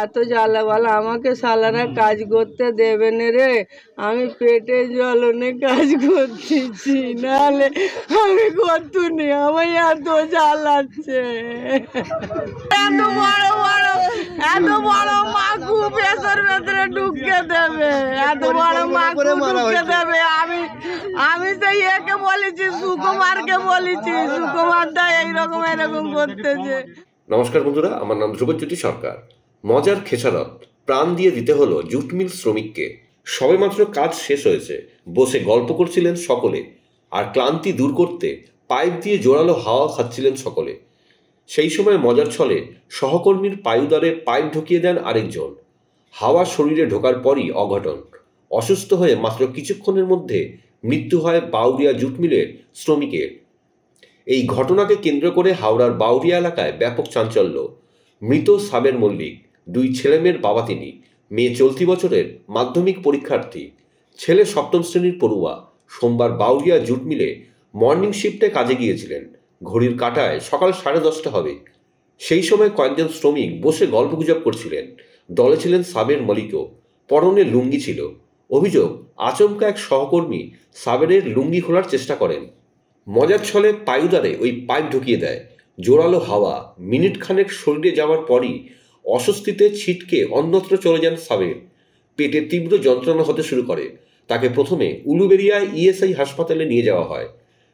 এত জ্বালা বলা, আমাকে শালারা কাজ করতে দেবে না রে, আমি পেটে জ্বলনে কাজ করতেছি, নাহলে আমি করতুনি, আমায় এত জ্বালাচ্ছে। এত বড় মাকু পেছর ভেতরে ঢুকে দেবে, এত বড় মাকু ঢুকে দেবে। আমি সেই একে বলেছি, সুকুমারকে বলেছি, সুকুমার দা এইরকম এরকম করতেছে। নমস্কার বন্ধুরা, আমার নাম ধ্রুবজ্যোতি সরকার। মজার খেসারত, প্রাণ দিয়ে দিতে হলো জুট মিল শ্রমিককে। সবেমাত্র কাজ শেষ হয়েছে, বসে গল্প করছিলেন সকলে, আর ক্লান্তি দূর করতে পাইপ দিয়ে জোরালো হাওয়া খাচ্ছিলেন সকলে। সেই সময় মজার ছলে সহকর্মীর পায়ুদারে পাইপ ঢুকিয়ে দেন আরেকজন। হাওয়া শরীরে ঢোকার পরই অঘটন। অসুস্থ হয়ে মাত্র কিছুক্ষণের মধ্যে মৃত্যু হয় বাউরিয়া জুট মিলের শ্রমিকের। এই ঘটনাকে কেন্দ্র করে হাওড়ার বাউরিয়া এলাকায় ব্যাপক চাঞ্চল্য। মৃত সাবের মল্লিক, 2 ছেলেমেয়ের বাবা তিনি। মেয়ে চলতি বছরের মাধ্যমিক পরীক্ষার্থী, ছেলে 7ম শ্রেণীর পড়ুয়া। সোমবার বাউরিয়া জুট মিলে মর্নিং শিফটে কাজে গিয়েছিলেন। ঘড়ির কাঁটায় সকাল 10:30 হবে। সেই সময় কয়েকজন শ্রমিক বসে গল্পগুজব করছিলেন। দলে ছিলেন সাবের মল্লিকও, পরনে লুঙ্গি ছিল। অভিযোগ, আচমকা এক সহকর্মী সাবেরের লুঙ্গি খোলার চেষ্টা করেন। মজার ছলে পায়ুদারে ওই পাইপ ঢুকিয়ে দেয়। জোরালো হাওয়া মিনিট খানেক শরীরে যাওয়ার পরই অস্বস্তিতে ছিটকে অন্যত্র চলে যান সাবের। পেটে তীব্র যন্ত্রণা হতে শুরু করে। তাকে প্রথমে উলুবেড়িয়া ইএসআই হাসপাতালে নিয়ে যাওয়া হয়।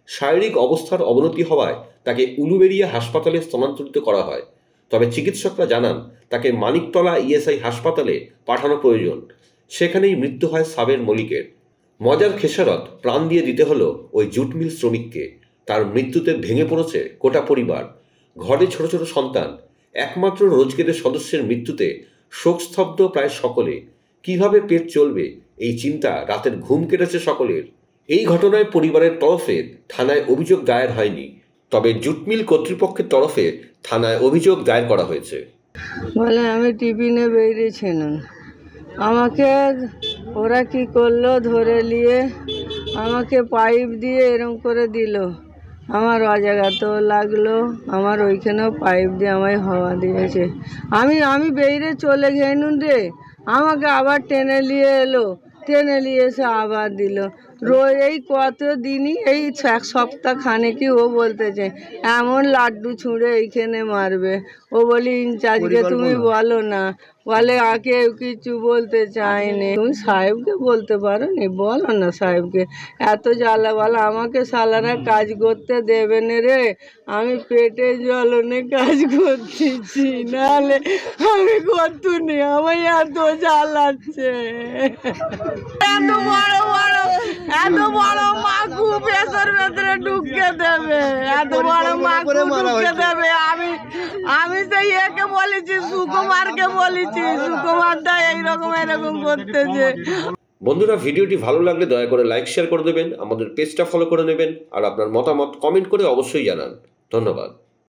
শারীরিক অবস্থার অবনতি হওয়ায় তাকে উলুবেড়িয়া হাসপাতালে স্থানান্তরিত করা হয়। তবে চিকিৎসকরা জানান তাকে মানিকতলা ইএসআই হাসপাতালে পাঠানো প্রয়োজন। সেখানেই মৃত্যু হয় সাবের মল্লিকের। মজার খেসারত, প্রাণ দিয়ে দিতে হলো ওই জুট মিল শ্রমিককে। তার মৃত্যুতে ভেঙে পড়েছে গোটা পরিবার। ঘরে ছোট ছোট সন্তান। একমাত্র রোজগারের সদস্যের মৃত্যুতে শোকস্তব্ধ প্রায় সকলে। কিভাবে পেট চলবে এই চিন্তা রাতের ঘুম কেটেছে সকলের। এই ঘটনায় পরিবারের তরফে থানায় অভিযোগ দায়ের হয়নি, তবে জুট মিল কর্তৃপক্ষের তরফে থানায় অভিযোগ দায়ের করা হয়েছে। বলে আমি টিফিনে বেরিয়েছিলাম, আমাকে ওরা কি করলো, ধরে নিয়ে আমাকে পাইপ দিয়ে এরম করে দিল। আমার অজাগাত লাগলো, আমার ওইখানেও পাইপ দিয়ে আমায় হাওয়া দিয়েছে। আমি বেরিয়ে চলে গেলুন রে, আমাকে আবার টেনে নিয়ে এলো, টেনে নিয়ে এসে আবার দিল। এই কত দিনই, এই 1 সপ্তাহ খানে কি ও বলতেছে এমন লাড্ডু ছুঁড়ে এইখানে মারবে। ও বলি ইনচার্জকে তুমি বলো না, বলে আগে কিছু বলতে চায়নি। তুমি সাহেবকে বলতে পারো নি, বলো না সাহেবকে। এত জ্বালা বলা, আমাকে শালারা কাজ করতে দেবে না রে, আমি পেটে জ্বলনে কাজ করতেছি, নাহলে আমি করতুনি, আমায় এত জ্বালাচ্ছে। এত বড় মাকু পেছর ভেতরে ঢুকে দেবে, এত বড় মাকু ঢুকে দেবে। আমি সেই একে বলেছি, সুকুমারকে বলেছি, সুকুমার দা এইরকম এরকম করতেছে। বন্ধুরা, ভিডিওটি ভালো লাগলে দয়া করে লাইক শেয়ার করে দেবেন, আমাদের পেজটা ফলো করে নেবেন, আর আপনার মতামত কমেন্ট করে অবশ্যই জানান। ধন্যবাদ।